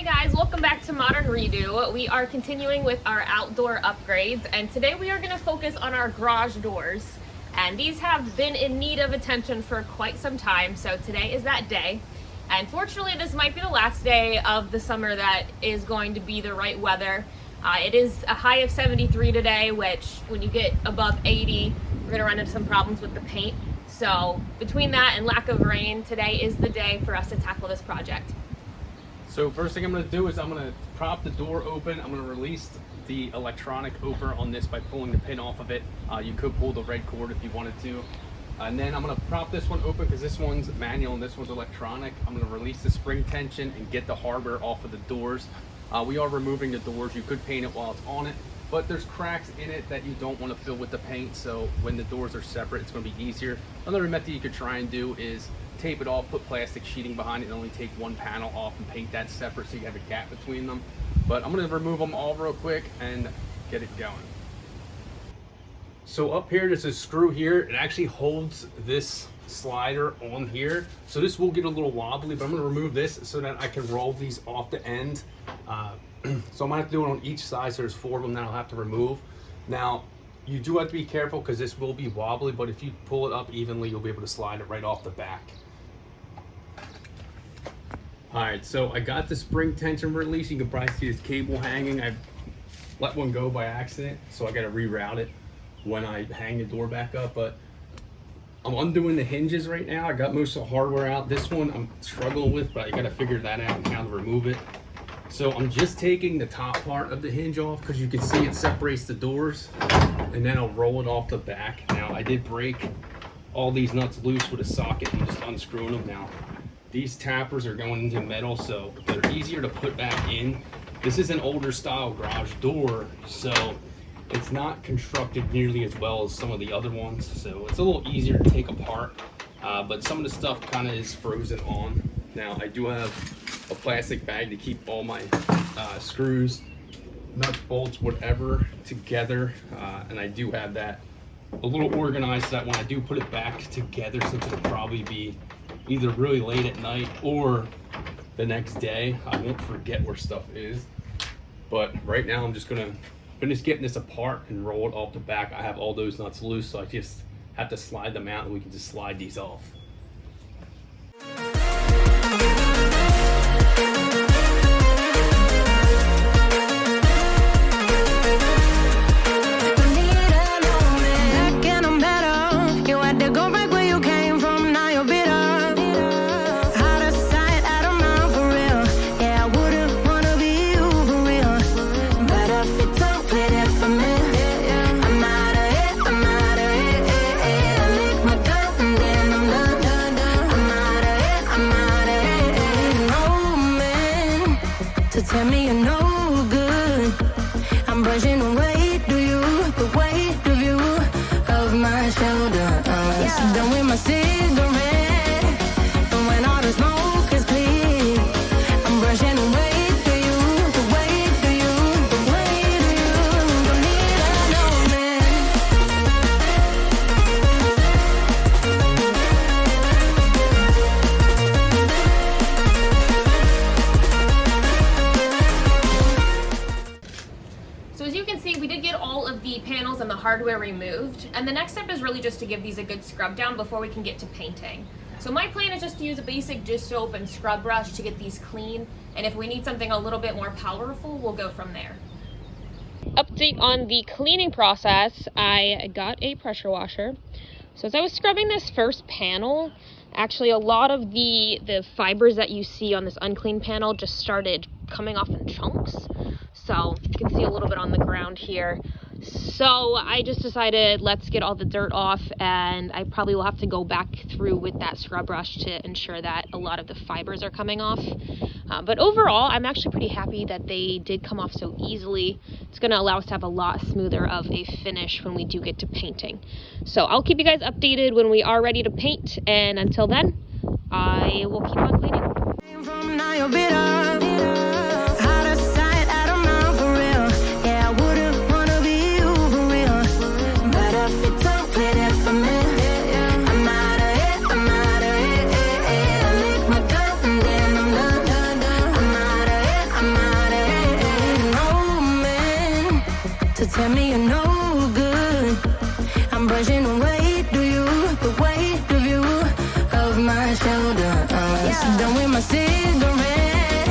guys, welcome back to Modern Redo. We are continuing with our outdoor upgrades, and today we are going to focus on our garage doors. And these have been in need of attention for quite some time, so today is that day. And fortunately, this might be the last day of the summer that is going to be the right weather. It is a high of 73 today, which when you get above 80, we're going to run into some problems with the paint. So between that and lack of rain, today is the day for us to tackle this project. So first thing I'm going to do is I'm going to prop the door open. I'm going to release the electronic opener on this by pulling the pin off of it. You could pull the red cord if you wanted to. And then I'm going to prop this one open because this one's manual and this one's electronic. I'm going to release the spring tension and get the hardware off of the doors. We are removing the doors. You could paint it while it's on it, but there's cracks in it that you don't want to fill with the paint. So when the doors are separate, it's going to be easier. Another method you could try and do is tape it off, put plastic sheeting behind it, and only take one panel off and paint that separate so you have a gap between them. But I'm going to remove them all real quick and get it going. So up here, there's a screw here. It actually holds this slider on here. So this will get a little wobbly, but I'm going to remove this so that I can roll these off the end. So I'm going to have to do it on each side. So there's 4 of them that I'll have to remove. Now, you do have to be careful because this will be wobbly, but if you pull it up evenly, you'll be able to slide it right off the back. All right, so I got the spring tension release. You can probably see this cable hanging. I let one go by accident, so I got to reroute it when I hang the door back up. But I'm undoing the hinges right now. I got most of the hardware out. This one I'm struggling with, but I got to figure that out and how to remove it. So I'm just taking the top part of the hinge off because you can see it separates the doors, and then I'll roll it off the back. Now I did break all these nuts loose with a socket and just unscrewing them. Now these tappers are going into metal, so they're easier to put back in. This is an older style garage door, so it's not constructed nearly as well as some of the other ones. So it's a little easier to take apart, but some of the stuff kind of is frozen on. Now I do have a plastic bag to keep all my screws, nuts, bolts, whatever together, and I do have that a little organized so that when I do put it back together, since it'll probably be either really late at night or the next day, I won't forget where stuff is. But right now I'm just gonna finish getting this apart and roll it off the back. I have all those nuts loose, so I just have to slide them out and we can just slide these off. Tell me you're no good. I'm brushing away the weight of you, of my shoulder. Done with my cigarette, and when all the smoke is clear, I'm brushing away the weight of you. Don't need a no man. We did get all of the panels and the hardware removed, and the next step is really just to give these a good scrub down before we can get to painting. So my plan is just to use a basic dish soap and scrub brush to get these clean, and if we need something a little bit more powerful, we'll go from there. Update on the cleaning process, I got a pressure washer. So as I was scrubbing this first panel, actually a lot of the fibers that you see on this unclean panel just started coming off in chunks. So you can see a little bit on the ground here. So I just decided let's get all the dirt off, and I probably will have to go back through with that scrub brush to ensure that a lot of the fibers are coming off. But overall, I'm actually pretty happy that they did come off so easily. It's going to allow us to have a lot smoother of a finish when we do get to painting. So I'll keep you guys updated when we are ready to paint, and until then, I will keep on cleaning. tell me you're no good. I'm brushing away, do you? The weight of you, of my shoulder. So done with my cigarette,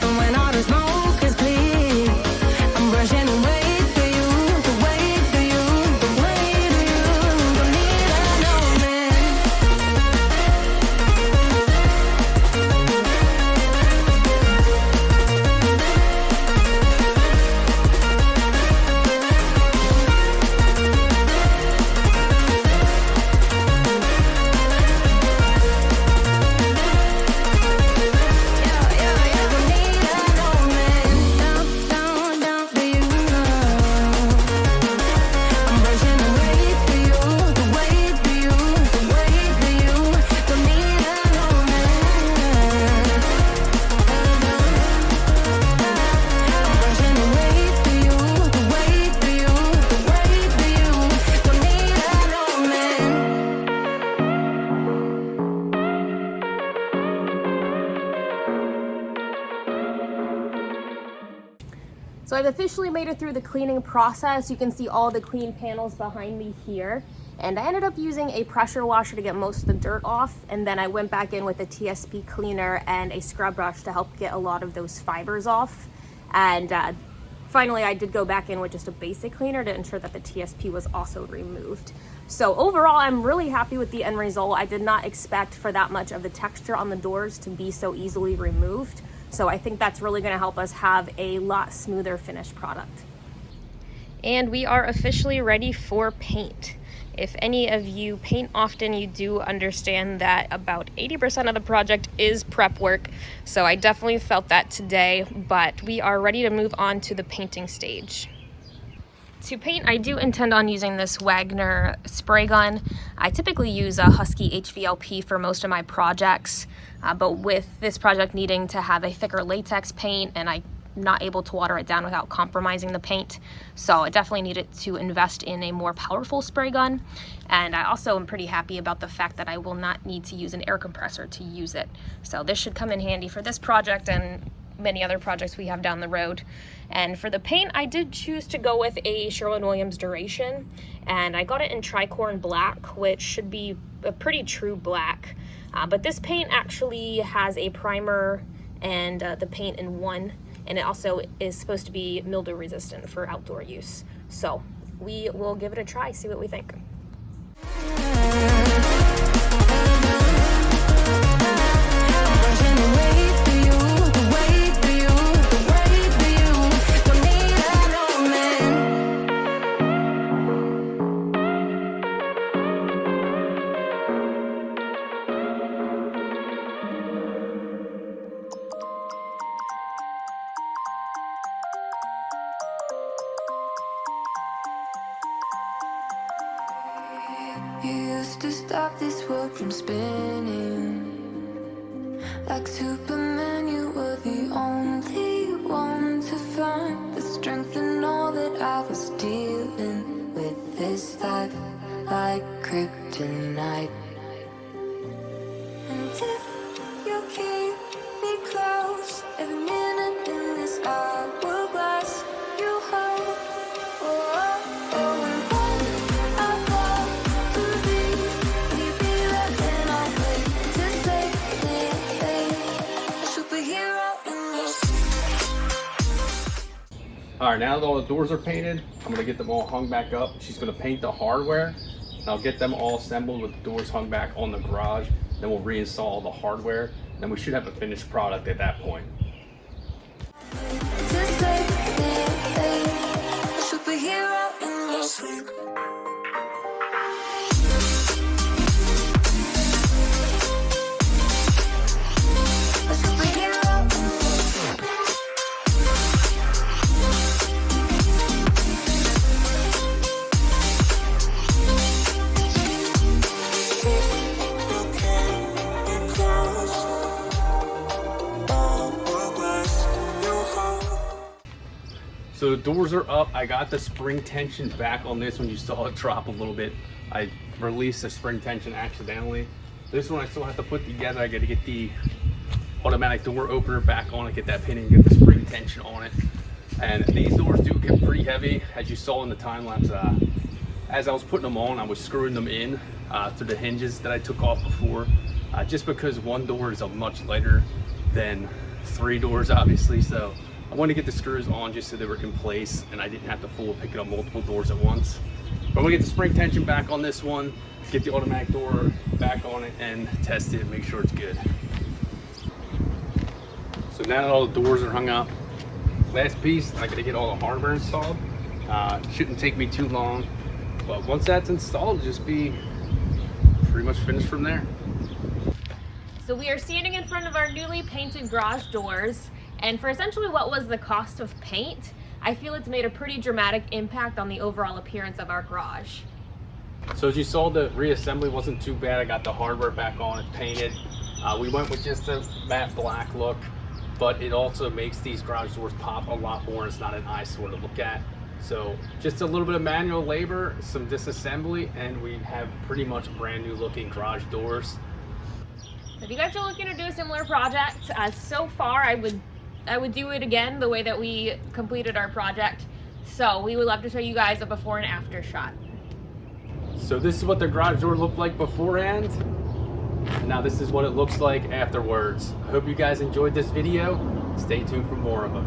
and when all the smoke is clear, I'm brushing away, do you? The weight of you, the weight of you. Don't need another man. So I've officially made it through the cleaning process. You can see all the clean panels behind me here. And I ended up using a pressure washer to get most of the dirt off. And then I went back in with a TSP cleaner and a scrub brush to help get a lot of those fibers off. And finally, I did go back in with just a basic cleaner to ensure that the TSP was also removed. So overall, I'm really happy with the end result. I did not expect for that much of the texture on the doors to be so easily removed. So I think that's really going to help us have a lot smoother finished product. And we are officially ready for paint. If any of you paint often, you do understand that about 80% of the project is prep work. So I definitely felt that today, but we are ready to move on to the painting stage. To paint, I do intend on using this Wagner spray gun. I typically use a Husky HVLP for most of my projects, but with this project needing to have a thicker latex paint and I'm not able to water it down without compromising the paint, so I definitely needed to invest in a more powerful spray gun. And I also am pretty happy about the fact that I will not need to use an air compressor to use it. So this should come in handy for this project and many other projects we have down the road. And for the paint, I did choose to go with a Sherwin-Williams Duration, and I got it in tricorn black, which should be a pretty true black. But this paint actually has a primer and the paint in one, and it also is supposed to be mildew resistant for outdoor use. So we will give it a try, see what we think. You used to stop this world from spinning. Like Superman, you were the only one to find the strength in all that I was dealing with. This life like kryptonite. And if you keep me close, every minute in this hourglass you hold. All right, now that all the doors are painted, I'm gonna get them all hung back up. She's gonna paint the hardware, and I'll get them all assembled with the doors hung back on the garage. Then we'll reinstall the hardware. Then we should have a finished product at that point. So the doors are up. I got the spring tension back on this one. You saw it drop a little bit. I released the spring tension accidentally. This one I still have to put together. I got to get the automatic door opener back on it, get that pin and get the spring tension on it. And these doors do get pretty heavy, as you saw in the time lapse. As I was putting them on, I was screwing them in to the hinges that I took off before, just because one door is a much lighter than 3 doors, obviously. So I wanted to get the screws on just so they were in place and I didn't have to fool picking up multiple doors at once. But I'm gonna get the spring tension back on this one, get the automatic door back on it and test it and make sure it's good. So now that all the doors are hung up, last piece, I gotta get all the hardware installed. Shouldn't take me too long, but once that's installed, it'll just be pretty much finished from there. So we are standing in front of our newly painted garage doors, and for essentially what was the cost of paint, I feel it's made a pretty dramatic impact on the overall appearance of our garage. So as you saw, the reassembly wasn't too bad. I got the hardware back on, it's painted. We went with just a matte black look, but it also makes these garage doors pop a lot more. It's not an eyesore to look at. So just a little bit of manual labor, some disassembly, and we have pretty much brand new looking garage doors. If you guys are looking to do a similar project, so far I would do it again the way that we completed our project. So we would love to show you guys a before and after shot. So this is what the garage door looked like beforehand. Now this is what it looks like afterwards. I hope you guys enjoyed this video. Stay tuned for more of them.